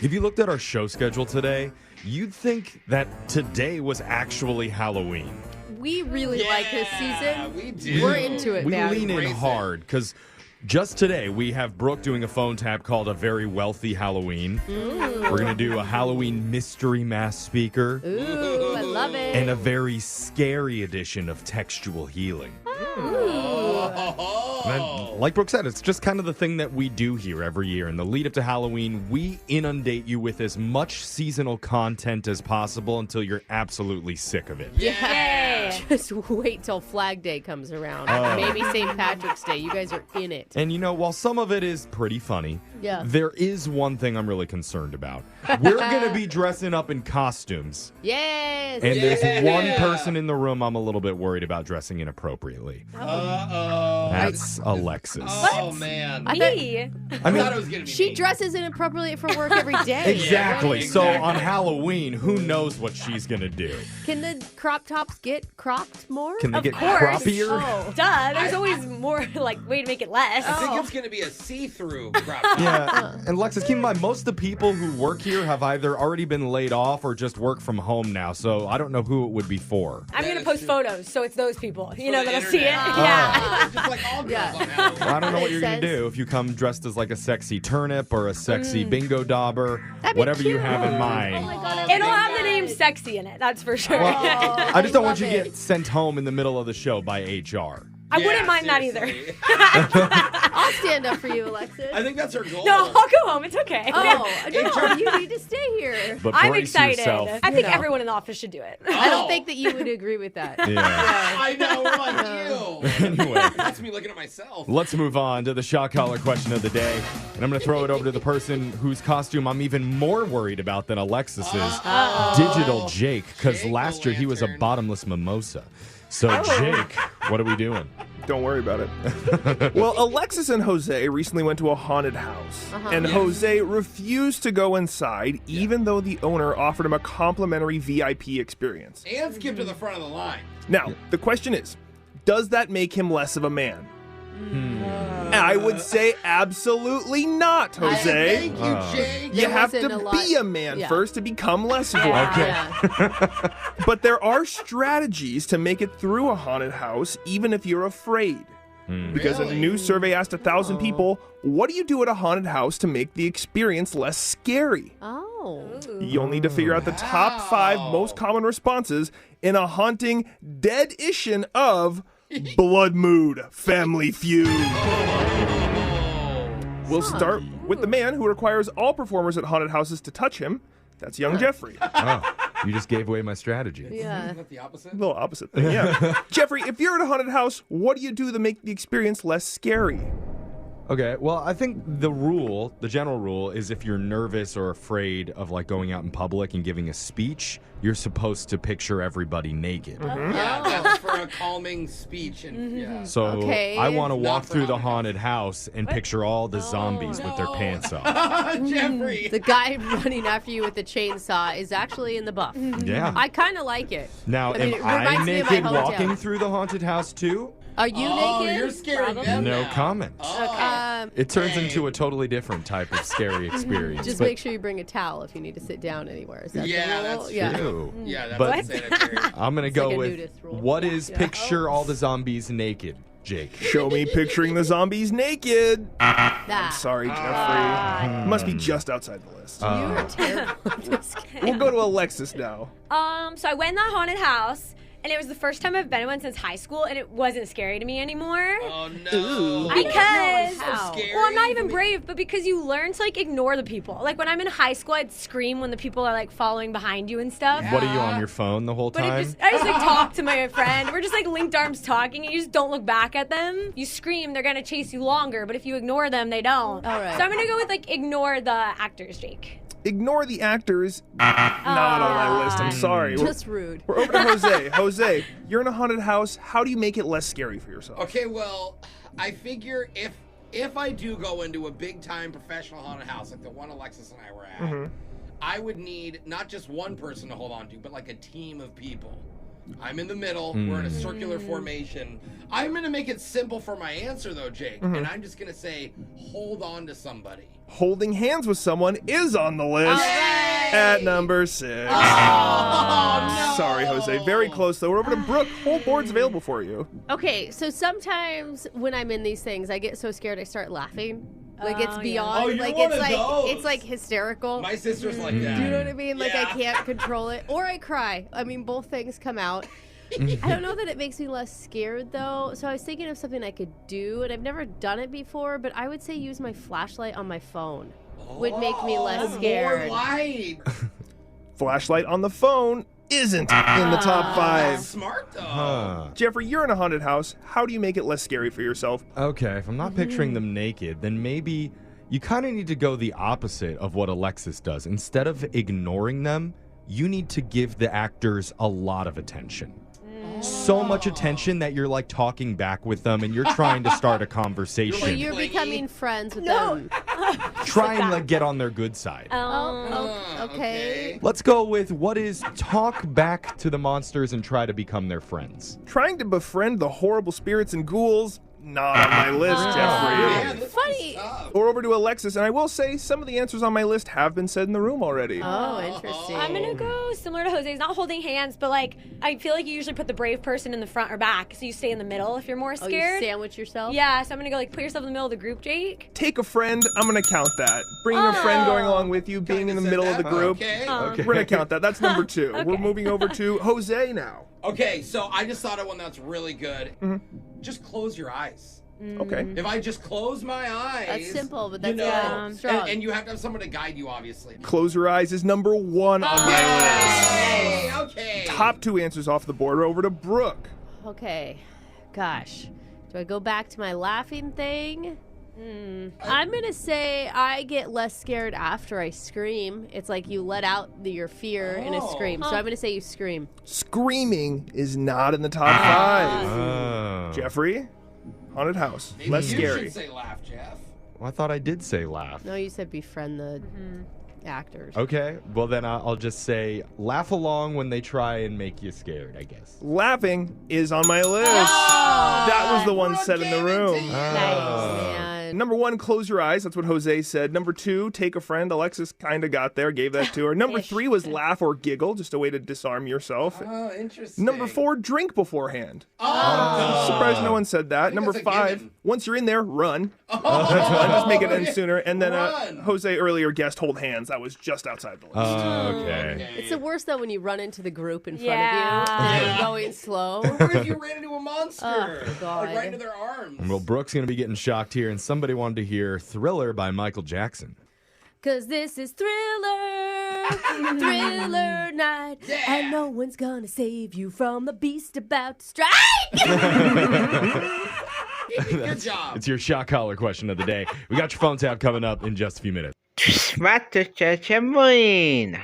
If you looked at our show schedule today, you'd think that today was actually Halloween. We really like this season. We do. We're into it, We man. lean in Embrace it. hard because just today we have Brooke doing a phone tap called A Very Wealthy Halloween. We're going to do a Halloween mystery mass speaker Ooh, I love it. and a very scary edition of textual healing. And like Brooke said, it's just kind of the thing that we do here every year. In the lead up to Halloween, we inundate you with as much seasonal content as possible until you're absolutely sick of it. Yeah. Just wait till Flag Day comes around. Maybe St. Patrick's Day. You guys are in it. And while some of it is pretty funny, Yeah. there is one thing I'm really concerned about. We're going to be dressing up in costumes. Yes. And there's one person in the room I'm a little bit worried about dressing inappropriately. Uh-oh. That's Alexis. Oh, man. I I thought it was going to be She me. dresses inappropriately for work every day. Exactly. Yeah, So exactly. on Halloween, who knows what she's going to do? Can the crop tops get cropped more? Can they Of get course. crappier? Oh. Duh, there's always more, way to make it less. I think it's going to be a see-through crop. Yeah. And Alexis, keep in mind, most of the people who work here have either already been laid off or just work from home now. So I don't know who it would be for. I'm That going to is post true. photos, so it's those people, For that'll the see it. internet. Yeah. Just like all girls Yeah. on Halloween. Well, I don't know what Makes you're going to sense. do if you come dressed as like a sexy turnip or a sexy bingo dauber, That'd be whatever you cute. have in Oh mind. my God, It'll have the name sexy in it, that's for sure. I just don't want you to love get sent home in the middle of the show by HR. I Yeah, wouldn't mind that either. seriously. I'll stand up for you, Alexis. I think that's her goal. No, I'll go home. It's okay. Oh, no, you need to stay here. But I'm brace excited. yourself. I think No. everyone in the office should do it. I don't think that you would agree with that. Yeah. I know, we're like you. Anyway, That's me looking at myself. let's move on to the shock collar question of the day. And I'm going to throw it over to the person whose costume I'm even more worried about than Alexis's. Digital Jake, because Jake last year he was a O'Lantern. bottomless mimosa. So, Jake, what are we doing? Don't worry about it. Well, Alexis and Jose recently went to a haunted house, and Jose refused to go inside, even though the owner offered him a complimentary VIP experience. And skip to the front of the line. Now, the question is, does that make him less of a man? And I would say absolutely not, Jose. Thank you, Jake. You There have wasn't to a lot- be a man yeah. first to become less of one. Yeah. But there are strategies to make it through a haunted house, even if you're afraid. Because a Really? new survey asked 1,000 people, what do you do at a haunted house to make the experience less scary? Oh. You'll need to figure out the top 5 most common responses in a haunting dead-ition of Blood Mood Family Feud. We'll start with the man who requires all performers at haunted houses to touch him. That's young Jeffrey. Oh, you just gave away my strategy. Yeah. Isn't that the opposite? A little opposite thing, yeah. Jeffrey, if you're at a haunted house, what do you do to make the experience less scary? Okay, well, I think the general rule is if you're nervous or afraid of like going out in public and giving a speech, you're supposed to picture everybody naked. Yeah, that's for a calming speech. And yeah. So Okay. I want to Not walk for through the haunted haunted house and picture all the zombies with their No. pants off. Jeffrey. The guy running after you with the chainsaw is actually in the buff. Yeah. I kind of like it. Now, I mean, am it reminds I me of my naked hometown. walking through the haunted house too? Are you Oh, naked? you're scaring them No now. comment. Oh. It turns Dang. into a totally different type of scary experience. Just but make sure you bring a towel if you need to sit down anywhere. Is that Yeah, the rule? that's Yeah. Ew. Yeah, that's But- sanitary. I'm going to It's go like a with nudist rule. what is Yeah. picture all the zombies naked, Jake? Show me picturing the zombies naked. That. Sorry, Jeffrey. Must be just outside the list. You are terrible at this game. We'll go to Alexis now. So I went in that haunted house, and it was the first time I've been in one since high school, and it wasn't scary to me anymore. Oh, no. Because, How? scary. well, I'm not even brave, but because you learn to ignore the people. Like when I'm in high school, I'd scream when the people are following behind you and stuff. What are you on your phone the whole But time? I just talk to my friend. We're just linked arms talking, and you just don't look back at them. You scream, they're gonna chase you longer, but if you ignore them, they don't. All right. So I'm gonna go with ignore the actors, Jake. Ignore the actors. Not on my list. I'm sorry. Just rude. We're over to Jose. Jose, you're in a haunted house. How do you make it less scary for yourself? Okay, well, I figure if I do go into a big time professional haunted house like the one Alexis and I were at, I would need not just one person to hold on to, but a team of people. I'm in the middle. We're in a circular formation. I'm going to make it simple for my answer, though, Jake. And I'm just going to say, hold on to somebody. holding hands with someone is on the list at number 6. Oh, no. Sorry, Jose. Very close, though. We're over to Brooke. Whole board's available for you. Okay, so sometimes when I'm in these things, I get so scared I start laughing. Like it's beyond. Oh, you're like one it's of like those. it's like hysterical. My sister's like that. Do you know what I mean? Like I Yeah. can't control it, or I cry. I mean, both things come out. I don't know that it makes me less scared though. So I was thinking of something I could do, and I've never done it before. But I would say use my flashlight on my phone would make me less scared. More light. Flashlight on the phone isn't in the top 5. Smart though. Huh. Jeffrey, you're in a haunted house. How do you make it less scary for yourself? Okay, if I'm not picturing them naked, then maybe you kind of need to go the opposite of what Alexis does. Instead of ignoring them, you need to give the actors a lot of attention. So much attention that you're like talking back with them and you're trying to start a conversation. So you're Clingy. becoming friends with them. Try and like get on their good side. Oh, okay. Let's go with what is talk back to the monsters and try to become their friends. Trying to befriend the horrible spirits and ghouls, not on my list, Jeffrey. Yeah, this Funny. one's tough. Or over to Alexis, and I will say some of the answers on my list have been said in the room already. Oh, interesting. I'm gonna go similar to Jose's, not holding hands, but like I feel like you usually put the brave person in the front or back, so you stay in the middle if you're more Oh, you scared. sandwich yourself? Yeah, so I'm gonna go like put yourself in the middle of the group, Jake. Take a friend, I'm going to count that. Bringing a friend going along with you, being in the Said middle of the that, group. Okay. We're going to count that. That's number 2. We're moving over to Jose now. Okay, so I just thought of one that's really good. Just close your eyes. Okay. If I just close my eyes, That's simple, but you that's know, good. Strong. and you have to have someone to guide you, obviously. Close your eyes is number 1 on my list. Hey, okay. Top 2 answers off the board are over to Brooke. Okay. Gosh. Do I go back to my laughing thing? I'm going to say I get less scared after I scream. It's like you let out your fear in a scream. So I'm going to say you scream. Screaming is not in the top 5. Oh. Jeffrey, haunted house. Maybe Less you scary. should say laugh, Jeff. Well, I thought I did say laugh. No, you said befriend the actors. Okay, well then I'll just say laugh along when they try and make you scared, I guess. Laughing is on my list. That was the one said in the room. Nice, man. Number 1, close your eyes. That's what Jose said. Number 2, take a friend. Alexis kind of got there, gave that to her. Number 3 was laugh or giggle, just a way to disarm yourself. Oh, interesting. Number 4, drink beforehand. Oh, Surprised no one said that. Number that's a 5, given. once you're in there, run. That's one. Just make it end sooner. And then Run. Jose earlier guessed hold hands. That was just outside the list. Okay. It's the worst though when you run into the group in front Yeah. of you and you're going slow. Or if you ran into a monster, Oh, God. like right into their arms. Well, Brooke's going to be getting shocked here, and somebody wanted to hear Thriller by Michael Jackson. Cause this is Thriller, Thriller night, Yeah. and no one's gonna save you from the beast about to strike. Good job. It's your shock collar question of the day. We got your phone tap coming up in just a few minutes. Smartest Church Moon.